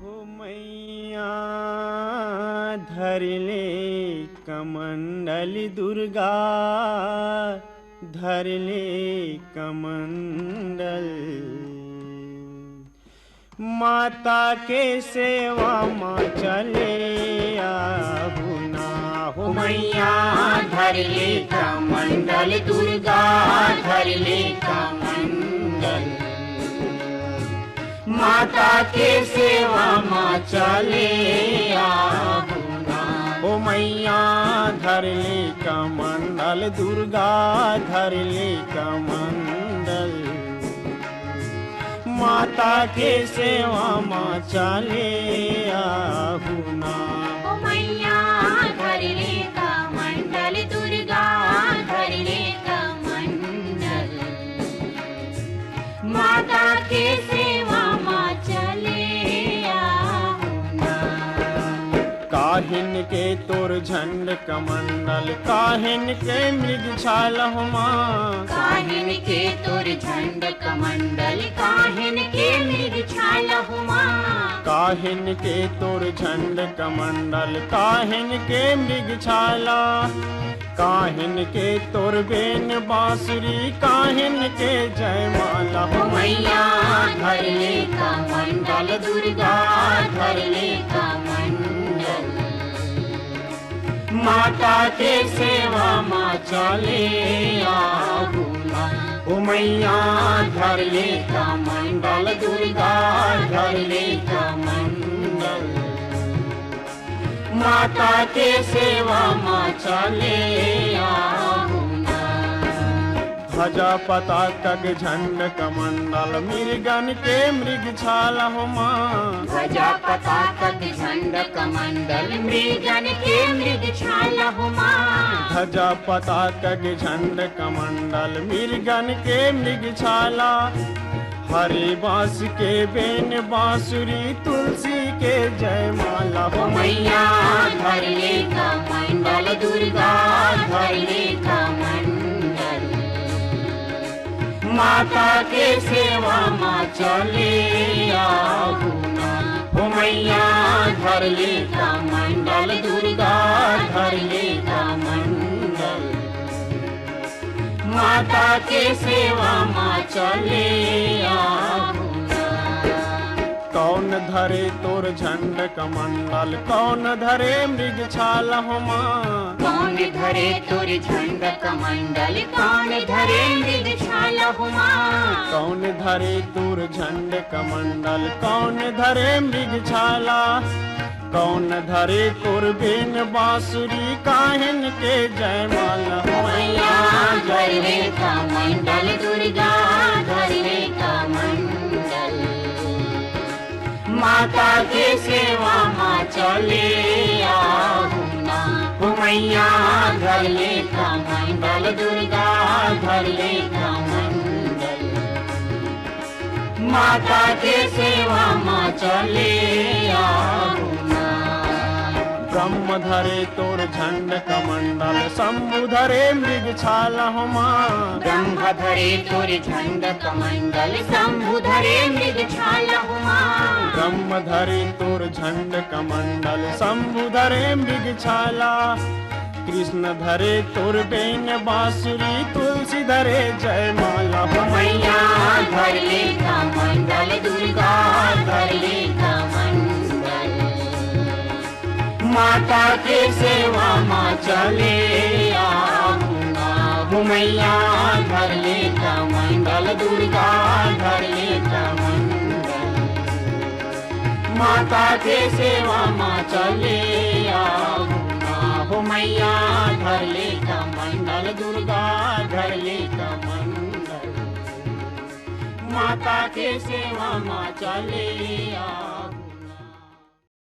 हो मैया धरले कमंडल दुर्गा धरले कमंडल माता के सेवा माँ चले आहुना हो मैया धरले कमंडल दुर्गा धरले कमंडल माता के सेवा माँ चले आहुना ओ मैया धरले कमंडल दुर्गा धरले कमंडल माता के सेवा माँ चले आहुना ओ मैया धरले कमंडल दुर्गा धरले कमंडल माता के सेवा माँ चले आहुना काहिन के तोर झंड कमंडल काहिन के मृग छाल हुमा काहिन के तोर झंड कमंडल काहिन के मृग छाल हुमा काहिन के तोर झंड कमंडल काहिन के मृग छाला काहिन के तोर बेन बांसुरी काहिन के जयमाला ओ मैया धरले कमंडल दुर्गा धरले कमंडल माता के सेवा माँ चले आहुना ओ मैया धरले कमंडल दुर्गा धरले कमंडल माता के सेवा माँ चले आहुना ध्वजा पताका झंड कमंडल मृगन के मृग छाल हुमा ध्वजा पताका झंड कमंडल मृगन के मृग छाल हुमा ध्वजा पताका झंड कमंडल मृगन के मृग छाला हरे बांस के बेन बांसुरी तुलसी के जयमाला ओ मैया धरले कमंडल दुर्गा धरले कमंडल माता के सेवा माँ चले आहुना ओ मैया धरले कमंडल दुर्गा धरले कमंडल माता के सेवा माँ चले आहुना कौन धरे तोर झंड कमंडल कौन धरे मृग छाल हुमा कौन धरे तोर झंड कमंडल कौन धरे मृग छाल हुमा कौन धरे तोर झंड कमंडल कौन धरे मृग छाला कौन धरे तोर बेन बांसुरी काहिन के जयमाला ओ मैया धरले कमंडल दुर्गा धरले कमंडल माता के सेवा माँ चले आहुना ओ मैया धरले कमंडल दुर्गा धरले कमंडल माता के सेवा माँ चले आहुना ब्रह्म धरे तोर झंड कमंडल शंभु धरे मृग छाल हुमा ब्रह्म धरे तोर झंड कमंडल शंभु धरे मृग छाल हुमा ब्रह्म धरे तोर झंड कमंडल शंभु धरे मृग छाला कृष्ण धरे तोर बेन बांसुरी तुलसी धरे जयमाला ओ मैया धरले कमंडल दुर्गा धरले कमंडल माता के सेवा माँ चले आहुना हो मैया धरले कमंडल दुर्गा धरले कमंडल माता के सेवा माँ चले आहुना हो मैया धरले कमंडल दुर्गा धरले कमंडल माता के सेवा माँ चले आहुना।